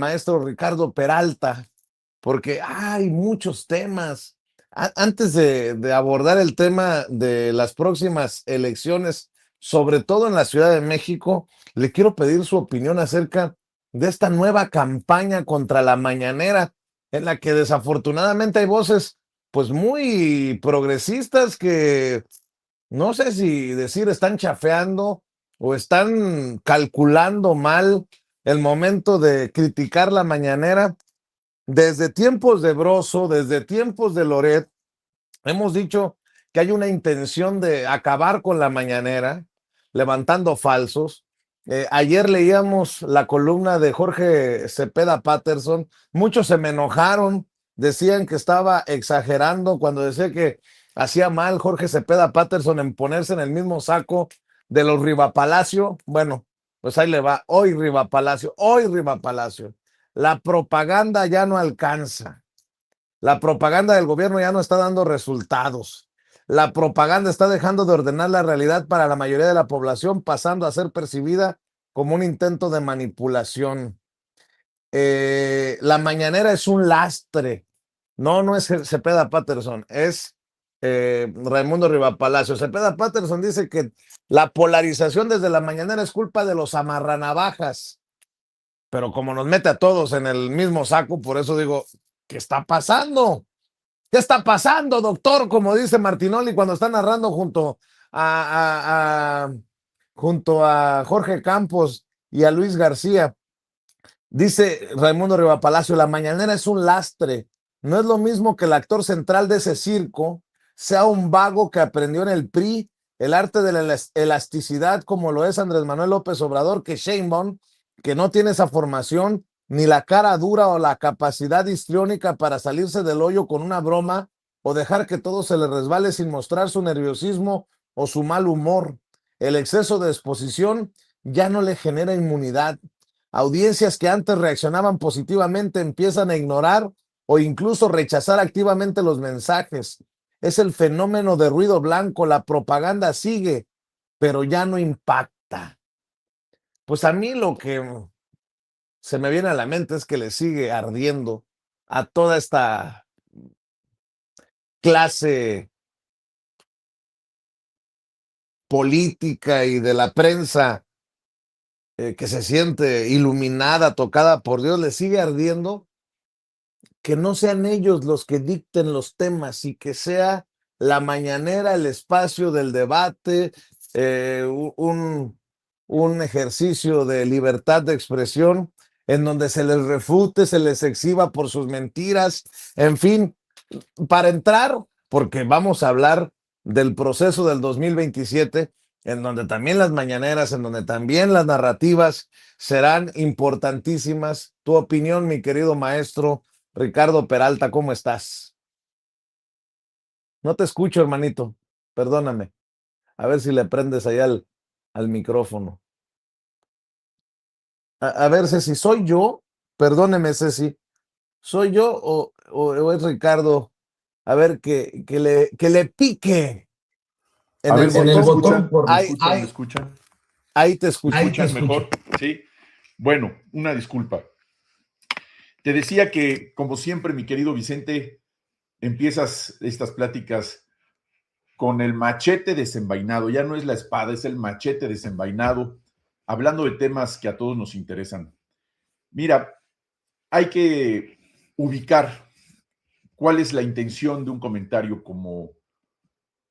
maestro Ricardo Peralta, porque hay muchos temas. Antes de abordar el tema de las próximas elecciones, sobre todo en la Ciudad de México, le quiero pedir su opinión acerca de esta nueva campaña contra la mañanera, en la que desafortunadamente hay voces pues muy progresistas que no sé si decir están chafeando o están calculando mal el momento de criticar la mañanera. Desde tiempos de Broso, desde tiempos de Loret, hemos dicho que hay una intención de acabar con la mañanera, levantando falsos. Ayer leíamos la columna de Jorge Cepeda Patterson. Muchos se me enojaron, decían que estaba exagerando cuando decía que hacía mal Jorge Cepeda Patterson en ponerse en el mismo saco de los Rivapalacio. Bueno, pues ahí le va. Hoy Rivapalacio, hoy Rivapalacio. La propaganda ya no alcanza. La propaganda del gobierno ya no está dando resultados. La propaganda está dejando de ordenar la realidad para la mayoría de la población, pasando a ser percibida como un intento de manipulación. La mañanera es un lastre. No, no es Cepeda Patterson, es Raimundo Rivapalacio. Cepeda Patterson dice que la polarización desde la mañanera es culpa de los amarranavajas, pero como nos mete a todos en el mismo saco, por eso digo, ¿qué está pasando? ¿Qué está pasando, doctor? Como dice Martinoli cuando está narrando a, a, a, junto a Jorge Campos y a Luis García. Dice Raimundo Rivapalacio, la mañanera es un lastre. No es lo mismo que el actor central de ese circo sea un vago que aprendió en el PRI el arte de la elasticidad como lo es Andrés Manuel López Obrador, que Sheinbaum, que no tiene esa formación ni la cara dura o la capacidad histriónica para salirse del hoyo con una broma o dejar que todo se le resbale sin mostrar su nerviosismo o su mal humor. El exceso de exposición ya no le genera inmunidad. Audiencias que antes reaccionaban positivamente empiezan a ignorar o incluso rechazar activamente los mensajes. Es el fenómeno de ruido blanco, la propaganda sigue, pero ya no impacta. Pues a mí lo que se me viene a la mente es que le sigue ardiendo a toda esta clase política y de la prensa que se siente iluminada, tocada por Dios, le sigue ardiendo que no sean ellos los que dicten los temas y que sea la mañanera el espacio del debate, eh, un ejercicio de libertad de expresión en donde se les refute, se les exhiba por sus mentiras, en fin, para entrar, porque vamos a hablar del proceso del 2027, en donde también las mañaneras, en donde también las narrativas serán importantísimas. Tu opinión, mi querido maestro Ricardo Peralta, ¿cómo estás? No te escucho, hermanito. Perdóname. A ver si le prendes allá al micrófono. A ver, Ceci, ¿soy yo? Perdóneme, Ceci. ¿Soy yo o es Ricardo? A ver, que le pique A en el ver si me botón. escuchan, me Ahí, escuchan, me escuchan. ahí te ¿Me escucho. escuchas mejor? Sí. Bueno, una disculpa. Te decía que, como siempre, mi querido Vicente, empiezas estas pláticas con el machete desenvainado. Ya no es la espada, es el machete desenvainado, hablando de temas que a todos nos interesan. Mira, hay que ubicar cuál es la intención de un comentario como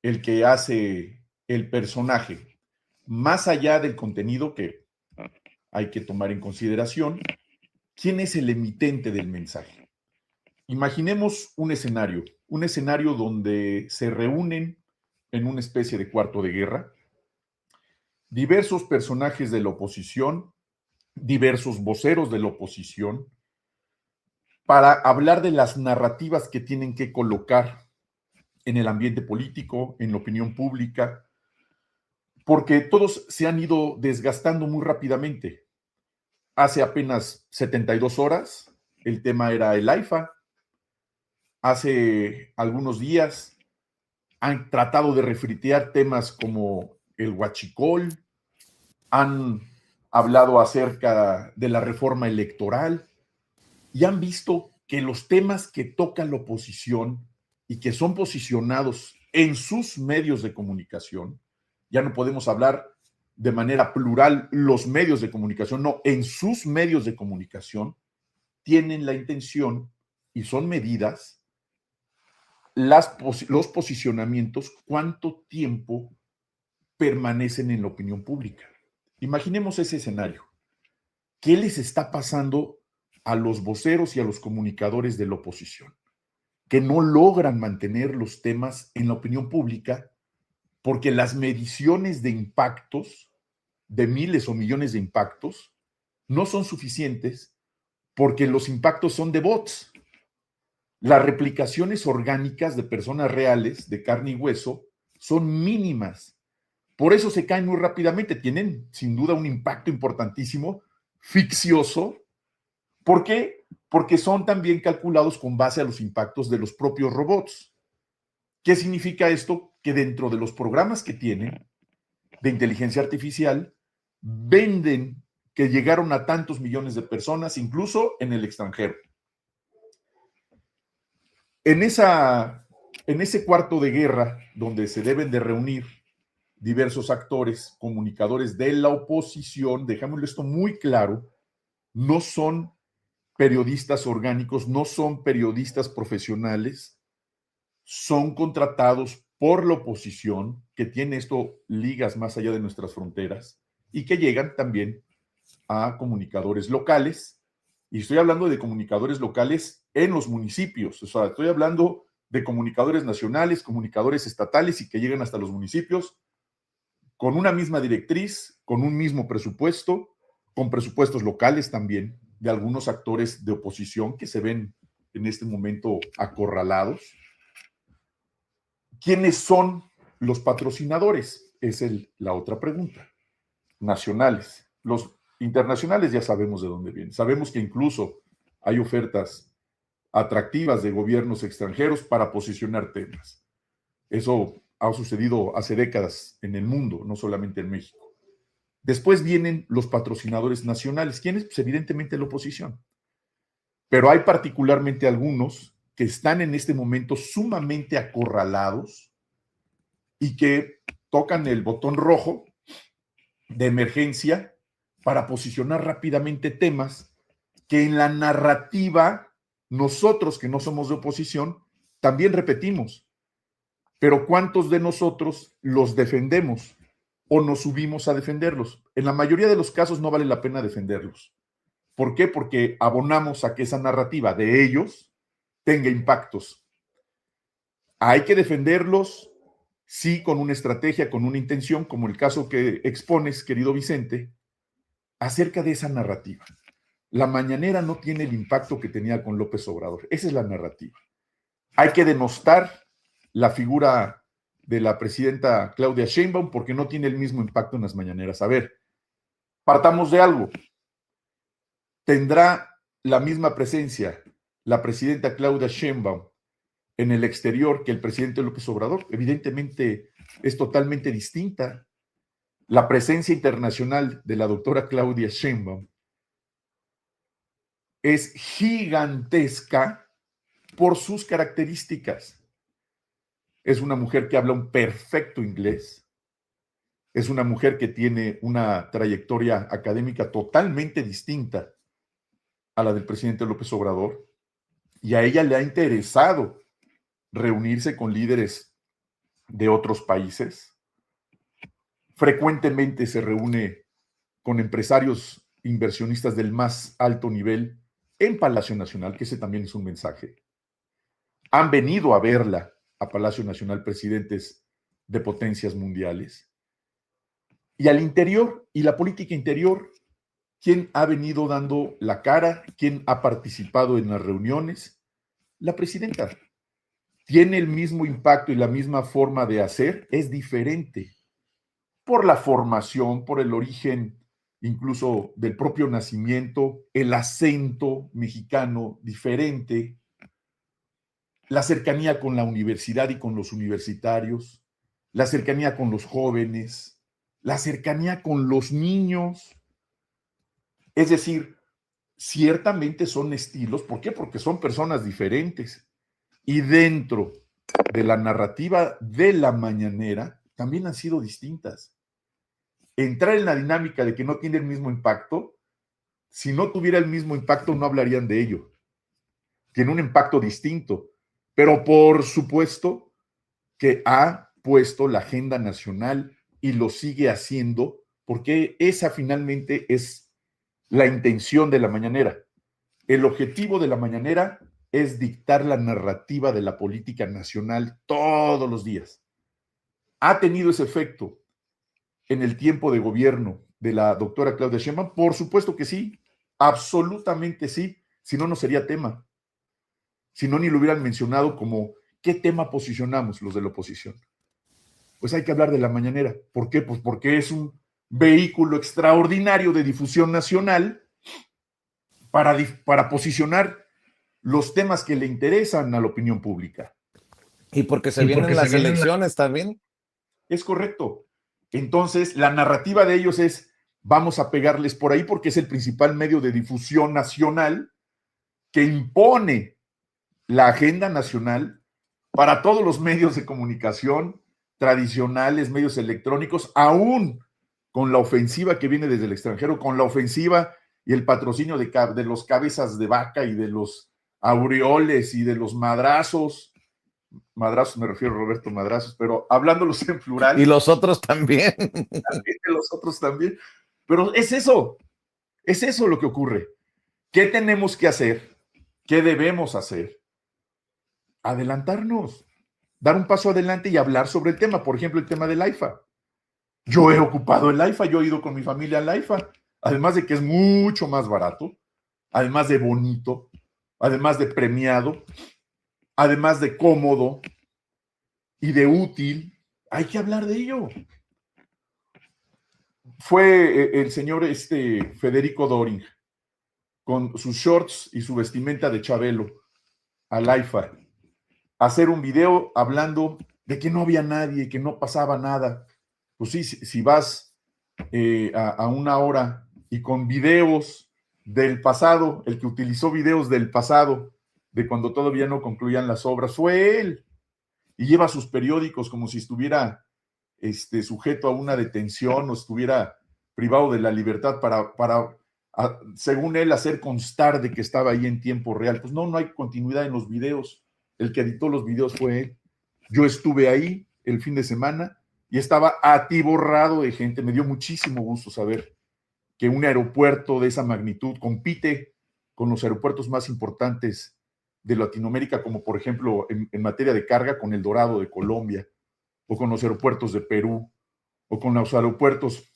el que hace el personaje, más allá del contenido que hay que tomar en consideración, quién es el emitente del mensaje. Imaginemos un escenario donde se reúnen en una especie de cuarto de guerra diversos personajes de la oposición, diversos voceros de la oposición, para hablar de las narrativas que tienen que colocar en el ambiente político, en la opinión pública, porque todos se han ido desgastando muy rápidamente. Hace apenas 72 horas el tema era el AIFA. Hace algunos días han tratado de refritear temas como el huachicol, han hablado acerca de la reforma electoral, y han visto que los temas que toca la oposición y que son posicionados en sus medios de comunicación, ya no podemos hablar de manera plural los medios de comunicación, no, en sus medios de comunicación tienen la intención y son medidas los posicionamientos, cuánto tiempo permanecen en la opinión pública. Imaginemos ese escenario. ¿Qué les está pasando a los voceros y a los comunicadores de la oposición? Que no logran mantener los temas en la opinión pública porque las mediciones de impactos, de miles o millones de impactos, no son suficientes porque los impactos son de bots. Las replicaciones orgánicas de personas reales, de carne y hueso, son mínimas. Por eso se caen muy rápidamente. Tienen sin duda un impacto importantísimo, ficcioso. ¿Por qué? Porque son también calculados con base a los impactos de los propios robots. ¿Qué significa esto? Que dentro de los programas que tienen de inteligencia artificial, venden que llegaron a tantos millones de personas, incluso en el extranjero. En ese cuarto de guerra, donde se deben de reunir diversos actores, comunicadores de la oposición, dejámoslo esto muy claro, no son periodistas orgánicos, no son periodistas profesionales, son contratados por la oposición, que tiene esto ligas más allá de nuestras fronteras, y que llegan también a comunicadores locales, y estoy hablando de comunicadores locales en los municipios, o sea, estoy hablando de comunicadores nacionales, comunicadores estatales y que llegan hasta los municipios con una misma directriz, con un mismo presupuesto, con presupuestos locales también, de algunos actores de oposición que se ven en este momento acorralados. ¿Quiénes son los patrocinadores? Es la otra pregunta. Nacionales. Los internacionales ya sabemos de dónde vienen. Sabemos que incluso hay ofertas atractivas de gobiernos extranjeros para posicionar temas. Eso ha sucedido hace décadas en el mundo, no solamente en México. Después vienen los patrocinadores nacionales. ¿Quiénes? Pues evidentemente la oposición. Pero hay particularmente algunos que están en este momento sumamente acorralados y que tocan el botón rojo de emergencia para posicionar rápidamente temas que en la narrativa nosotros que no somos de oposición también repetimos. Pero ¿cuántos de nosotros los defendemos o nos subimos a defenderlos? En la mayoría de los casos no vale la pena defenderlos. ¿Por qué? Porque abonamos a que esa narrativa de ellos tenga impactos. Hay que defenderlos, sí, con una estrategia, con una intención, como el caso que expones, querido Vicente, acerca de esa narrativa. La mañanera no tiene el impacto que tenía con López Obrador. Esa es la narrativa. Hay que denostar la figura de la presidenta Claudia Sheinbaum porque no tiene el mismo impacto en las mañaneras. A ver, partamos de algo. ¿Tendrá la misma presencia la presidenta Claudia Sheinbaum en el exterior que el presidente López Obrador? Evidentemente es totalmente distinta. La presencia internacional de la doctora Claudia Sheinbaum es gigantesca por sus características. Es una mujer que habla un perfecto inglés. Es una mujer que tiene una trayectoria académica totalmente distinta a la del presidente López Obrador. Y a ella le ha interesado reunirse con líderes de otros países. Frecuentemente se reúne con empresarios inversionistas del más alto nivel en Palacio Nacional, que ese también es un mensaje. Han venido a verla a Palacio Nacional presidentes de potencias mundiales. Y al interior, y la política interior, ¿quién ha venido dando la cara? ¿Quién ha participado en las reuniones? La presidenta. ¿Tiene el mismo impacto y la misma forma de hacer? Es diferente. Por la formación, por el origen incluso del propio nacimiento, el acento mexicano diferente, la cercanía con la universidad y con los universitarios, la cercanía con los jóvenes, la cercanía con los niños. Es decir, ciertamente son estilos. ¿Por qué? Porque son personas diferentes. Y dentro de la narrativa de la mañanera también han sido distintas. Entrar en la dinámica de que no tiene el mismo impacto, si no tuviera el mismo impacto no hablarían de ello. Tiene un impacto distinto, pero por supuesto que ha puesto la agenda nacional y lo sigue haciendo, porque esa finalmente es la intención de la mañanera. El objetivo de la mañanera es dictar la narrativa de la política nacional todos los días. ¿Ha tenido ese efecto en el tiempo de gobierno de la doctora Claudia Sheinbaum? Por supuesto que sí, absolutamente sí, si no, no sería tema. Si no, ni lo hubieran mencionado como, ¿qué tema posicionamos los de la oposición? Pues hay que hablar de la mañanera. ¿Por qué? Pues porque es un vehículo extraordinario de difusión nacional para posicionar los temas que le interesan a la opinión pública. Y porque se vienen las elecciones también. Es correcto. Entonces, la narrativa de ellos es, vamos a pegarles por ahí porque es el principal medio de difusión nacional que impone la agenda nacional para todos los medios de comunicación tradicionales, medios electrónicos, aún con la ofensiva que viene desde el extranjero, con la ofensiva y el patrocinio de los cabezas de vaca y de los aureoles y de los madrazos me refiero a Roberto Madrazos, pero hablándolos en plural. Y los otros también. Los otros también. Pero es eso lo que ocurre. ¿Qué tenemos que hacer? ¿Qué debemos hacer? Adelantarnos, dar un paso adelante y hablar sobre el tema. Por ejemplo, el tema del AIFA. Yo he ocupado el AIFA, yo he ido con mi familia al AIFA, además de que es mucho más barato, además de bonito, además de premiado, además de cómodo y de útil. Hay que hablar de ello. Fue el señor Federico Doring con sus shorts y su vestimenta de Chabelo al AIFA a hacer un video hablando de que no había nadie, que no pasaba nada. Pues sí, si vas a una hora y con videos del pasado, el que utilizó videos del pasado, de cuando todavía no concluían las obras, fue él. Y lleva sus periódicos como si estuviera sujeto a una detención o estuviera privado de la libertad para según él, hacer constar de que estaba ahí en tiempo real. Pues no hay continuidad en los videos. El que editó los videos fue él. Yo estuve ahí el fin de semana y estaba atiborrado de gente. Me dio muchísimo gusto saber que un aeropuerto de esa magnitud compite con los aeropuertos más importantes de Latinoamérica, como por ejemplo en materia de carga con el Dorado de Colombia, o con los aeropuertos de Perú, o con los aeropuertos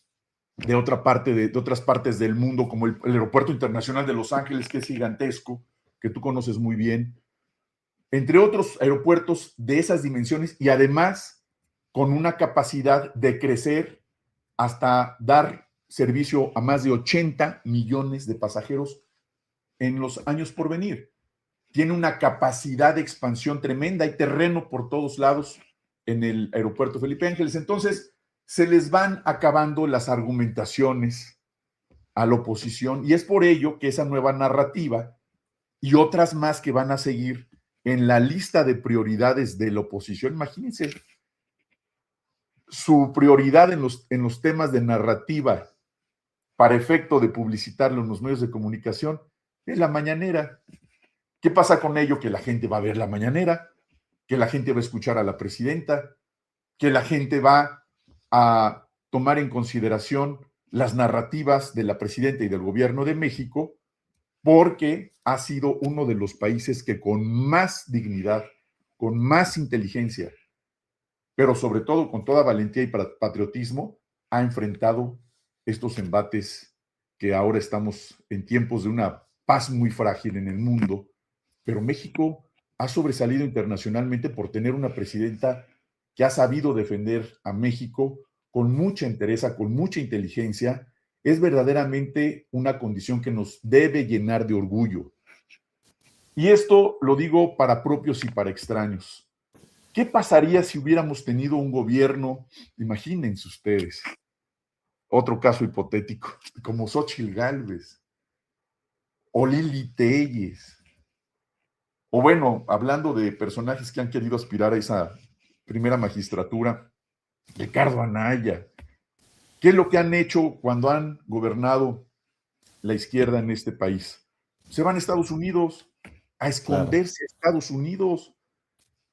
de otras partes del mundo, como el Aeropuerto Internacional de Los Ángeles, que es gigantesco, que tú conoces muy bien, entre otros aeropuertos de esas dimensiones, y además con una capacidad de crecer hasta dar servicio a más de 80 millones de pasajeros en los años por venir. Tiene una capacidad de expansión tremenda, hay terreno por todos lados en el aeropuerto Felipe Ángeles. Entonces, se les van acabando las argumentaciones a la oposición, y es por ello que esa nueva narrativa y otras más que van a seguir en la lista de prioridades de la oposición, imagínense, su prioridad en los temas de narrativa para efecto de publicitarlo en los medios de comunicación es la mañanera. ¿Qué pasa con ello? Que la gente va a ver la mañanera, que la gente va a escuchar a la presidenta, que la gente va a tomar en consideración las narrativas de la presidenta y del gobierno de México, porque ha sido uno de los países que con más dignidad, con más inteligencia, pero sobre todo con toda valentía y patriotismo, ha enfrentado estos embates que ahora estamos en tiempos de una paz muy frágil en el mundo. Pero México ha sobresalido internacionalmente por tener una presidenta que ha sabido defender a México con mucha entereza, con mucha inteligencia. Es verdaderamente una condición que nos debe llenar de orgullo. Y esto lo digo para propios y para extraños. ¿Qué pasaría si hubiéramos tenido un gobierno, imagínense ustedes, otro caso hipotético, como Xóchitl Gálvez? o Lili Telles, o bueno, hablando de personajes que han querido aspirar a esa primera magistratura, Ricardo Anaya. ¿Qué es lo que han hecho cuando han gobernado la izquierda en este país? Se van a Estados Unidos, a Claro. esconderse a Estados Unidos.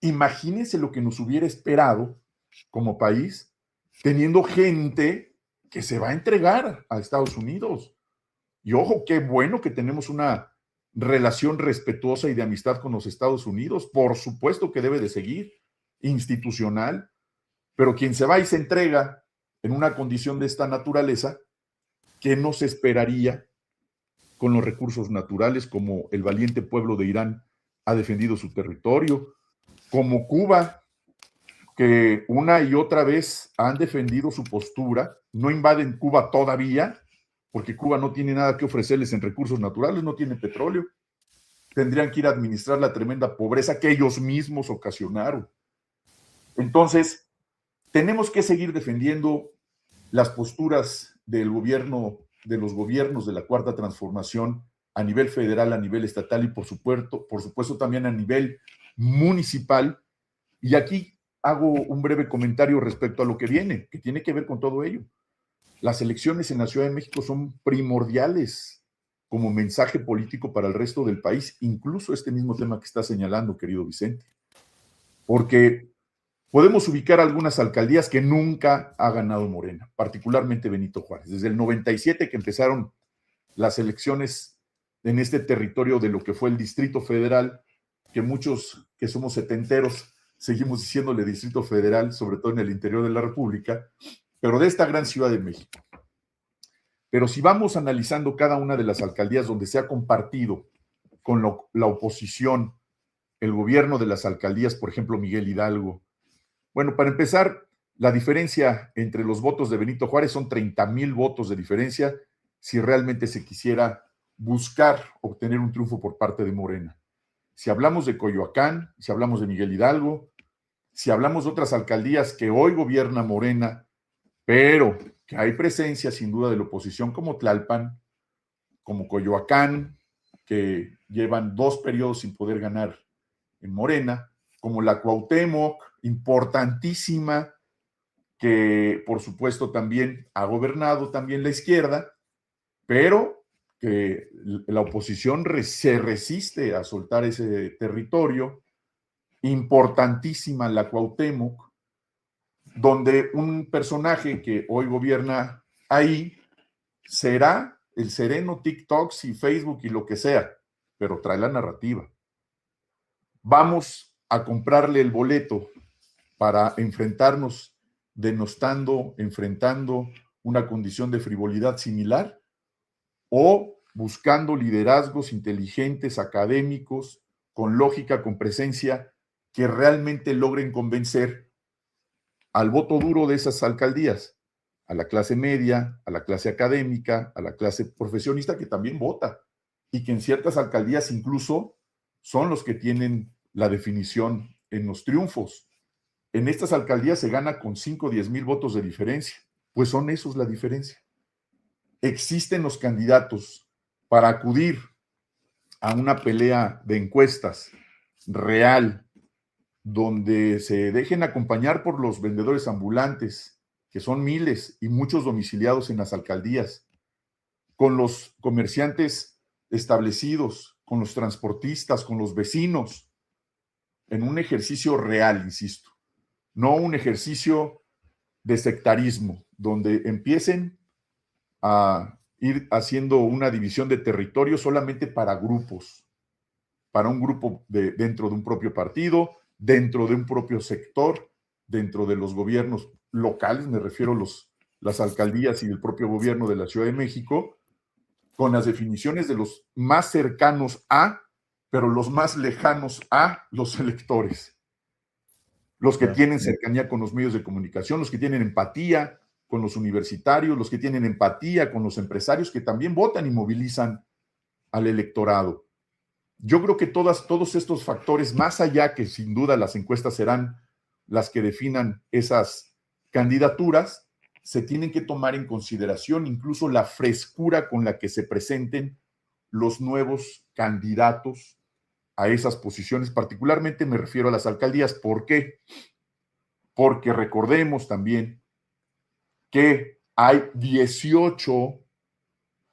Imagínense lo que nos hubiera esperado como país, teniendo gente que se va a entregar a Estados Unidos. Y ojo, qué bueno que tenemos una relación respetuosa y de amistad con los Estados Unidos. Por supuesto que debe de seguir, institucional, pero quien se va y se entrega en una condición de esta naturaleza, ¿qué nos esperaría con los recursos naturales, como el valiente pueblo de Irán ha defendido su territorio, como Cuba, que una y otra vez han defendido su postura, no invaden Cuba todavía, porque Cuba no tiene nada que ofrecerles en recursos naturales, no tiene petróleo, tendrían que ir a administrar la tremenda pobreza que ellos mismos ocasionaron. Entonces, tenemos que seguir defendiendo las posturas del gobierno, de los gobiernos de la Cuarta Transformación a nivel federal, a nivel estatal y por supuesto también a nivel municipal. Y aquí hago un breve comentario respecto a lo que viene, que tiene que ver con todo ello. Las elecciones en la Ciudad de México son primordiales como mensaje político para el resto del país, incluso este mismo tema que está señalando, querido Vicente. Porque podemos ubicar algunas alcaldías que nunca ha ganado Morena, particularmente Benito Juárez. Desde el 97 que empezaron las elecciones en este territorio de lo que fue el Distrito Federal, que muchos que somos setenteros seguimos diciéndole Distrito Federal, sobre todo en el interior de la República, pero de esta gran Ciudad de México. Pero si vamos analizando cada una de las alcaldías donde se ha compartido con la oposición, el gobierno de las alcaldías, por ejemplo, Miguel Hidalgo. Bueno, para empezar, la diferencia entre los votos de Benito Juárez son 30,000 votos de diferencia si realmente se quisiera buscar obtener un triunfo por parte de Morena. Si hablamos de Coyoacán, si hablamos de Miguel Hidalgo, si hablamos de otras alcaldías que hoy gobierna Morena, pero que hay presencia sin duda de la oposición como Tlalpan, como Coyoacán, que llevan 2 periodos sin poder ganar en Morena, como la Cuauhtémoc, importantísima, que por supuesto también ha gobernado también la izquierda, pero que la oposición se resiste a soltar ese territorio, importantísima la Cuauhtémoc, donde un personaje que hoy gobierna ahí será el sereno TikTok y Facebook y lo que sea, pero trae la narrativa. Vamos a comprarle el boleto para enfrentarnos denostando, enfrentando una condición de frivolidad similar o buscando liderazgos inteligentes, académicos, con lógica, con presencia, que realmente logren convencer al voto duro de esas alcaldías, a la clase media, a la clase académica, a la clase profesionista que también vota y que en ciertas alcaldías incluso son los que tienen la definición en los triunfos. En estas alcaldías se gana con 5 o 10 mil votos de diferencia, pues son esos la diferencia. Existen los candidatos para acudir a una pelea de encuestas real, donde se dejen acompañar por los vendedores ambulantes, que son miles y muchos domiciliados en las alcaldías, con los comerciantes establecidos, con los transportistas, con los vecinos, en un ejercicio real, insisto, no un ejercicio de sectarismo, donde empiecen a ir haciendo una división de territorio solamente para grupos, para un grupo dentro de un propio partido, dentro de un propio sector, dentro de los gobiernos locales, me refiero a las alcaldías y el propio gobierno de la Ciudad de México, con las definiciones de los más cercanos a, pero los más lejanos a los electores. Los que tienen cercanía con los medios de comunicación, los que tienen empatía con los universitarios, los que tienen empatía con los empresarios que también votan y movilizan al electorado. Yo creo que todos estos factores, más allá que sin duda las encuestas serán las que definan esas candidaturas, se tienen que tomar en consideración incluso la frescura con la que se presenten los nuevos candidatos a esas posiciones, particularmente me refiero a las alcaldías. ¿Por qué? Porque recordemos también que hay 18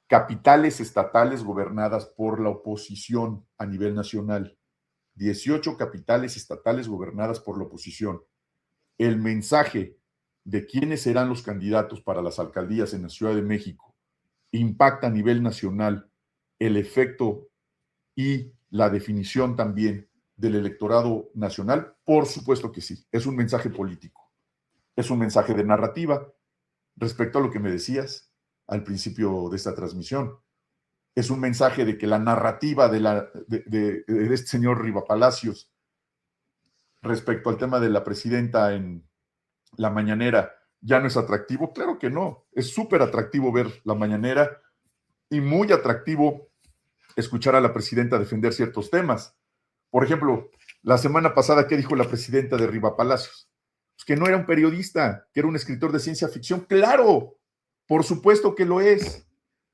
capitales estatales gobernadas por la oposición a nivel nacional. 18 capitales estatales gobernadas por la oposición. El mensaje de quiénes serán los candidatos para las alcaldías en la Ciudad de México impacta a nivel nacional el efecto y la definición también del electorado nacional. Por supuesto que sí, es un mensaje político, es un mensaje de narrativa. Respecto a lo que me decías al principio de esta transmisión, es un mensaje de que la narrativa de este señor Riva Palacios respecto al tema de la presidenta en la mañanera ya no es atractivo. Claro que no, es súper atractivo ver la mañanera y muy atractivo escuchar a la presidenta defender ciertos temas. Por ejemplo, la semana pasada, ¿qué dijo la presidenta de Riva Palacios? Pues que no era un periodista, que era un escritor de ciencia ficción. ¡Claro! Por supuesto que lo es.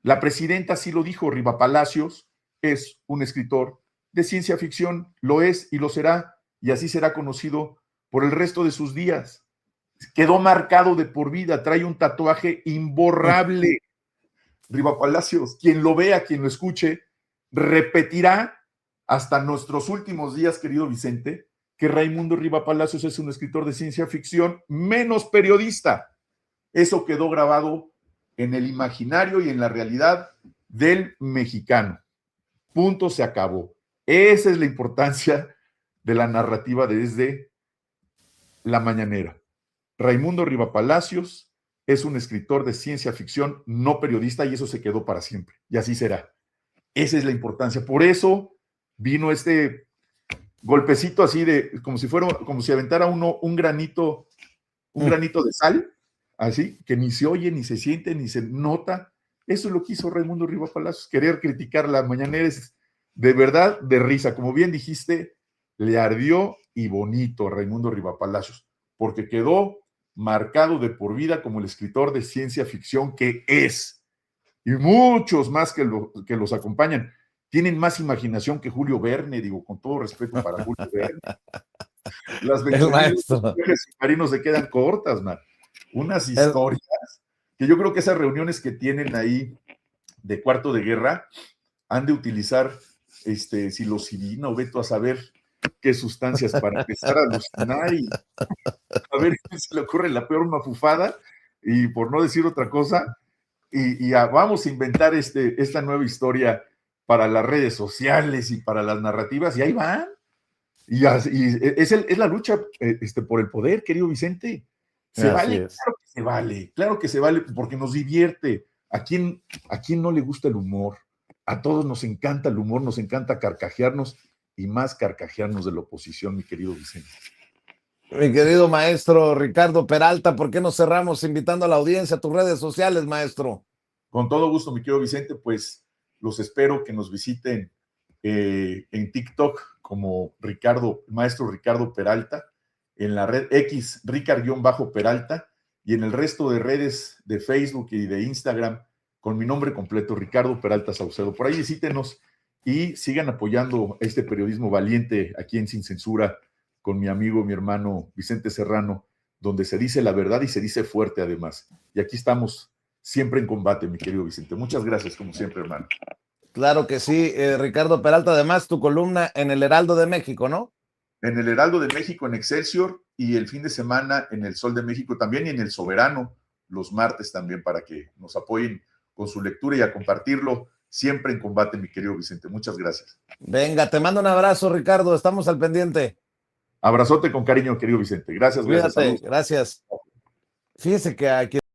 La presidenta sí lo dijo, Riva Palacios es un escritor de ciencia ficción, lo es y lo será, y así será conocido por el resto de sus días. Quedó marcado de por vida, trae un tatuaje imborrable. Riva Palacios, quien lo vea, quien lo escuche, repetirá hasta nuestros últimos días, querido Vicente, que Raimundo Riva Palacios es un escritor de ciencia ficción menos periodista. Eso quedó grabado en el imaginario y en la realidad del mexicano. Punto, se acabó. Esa es la importancia de la narrativa desde la mañanera. Raimundo Riva Palacios es un escritor de ciencia ficción, no periodista, y eso se quedó para siempre. Y así será. Esa es la importancia. Por eso vino este golpecito así de, como si aventara uno un granito de sal, así, que ni se oye, ni se siente, ni se nota. Eso es lo que hizo Raimundo Riva Palacios. Querer criticar la mañanera es de verdad de risa. Como bien dijiste, le ardió y bonito a Raimundo Riva Palacios, porque quedó marcado de por vida como el escritor de ciencia ficción que es. Y muchos más que los acompañan tienen más imaginación que Julio Verne, digo, con todo respeto para Julio Verne. Las 20,000 submarinos se quedan cortas, man. Unas historias que yo creo que esas reuniones que tienen ahí de cuarto de guerra han de utilizar psilocibina o veto a saber qué sustancias para empezar a alucinar y a ver si se le ocurre la peor mafufada y por no decir otra cosa y vamos a inventar esta nueva historia para las redes sociales y para las narrativas y ahí van. Y es la lucha por el poder, querido Vicente. Se vale, claro que se vale, porque nos divierte. ¿A quién no le gusta el humor? A todos nos encanta el humor, nos encanta carcajearnos y más carcajearnos de la oposición, mi querido Vicente. Mi querido maestro Ricardo Peralta, ¿por qué no cerramos invitando a la audiencia a tus redes sociales, maestro? Con todo gusto, mi querido Vicente, pues los espero que nos visiten en TikTok como maestro Ricardo Peralta, en la red X, Ricard-Peralta, y en el resto de redes de Facebook y de Instagram, con mi nombre completo, Ricardo Peralta Saucedo. Por ahí visítenos y sigan apoyando este periodismo valiente aquí en Sin Censura, con mi amigo, mi hermano Vicente Serrano, donde se dice la verdad y se dice fuerte además. Y aquí estamos siempre en combate, mi querido Vicente. Muchas gracias, como siempre, hermano. Claro que sí, Ricardo Peralta, además tu columna en el Heraldo de México, ¿no? En el Heraldo de México, en Excelsior, y el fin de semana en el Sol de México también, y en el Soberano, los martes también, para que nos apoyen con su lectura y a compartirlo siempre en combate, mi querido Vicente. Muchas gracias. Venga, te mando un abrazo, Ricardo, estamos al pendiente. Abrazote con cariño, querido Vicente. Gracias, Cuídate, gracias. Saludos. gracias. Fíjese que aquí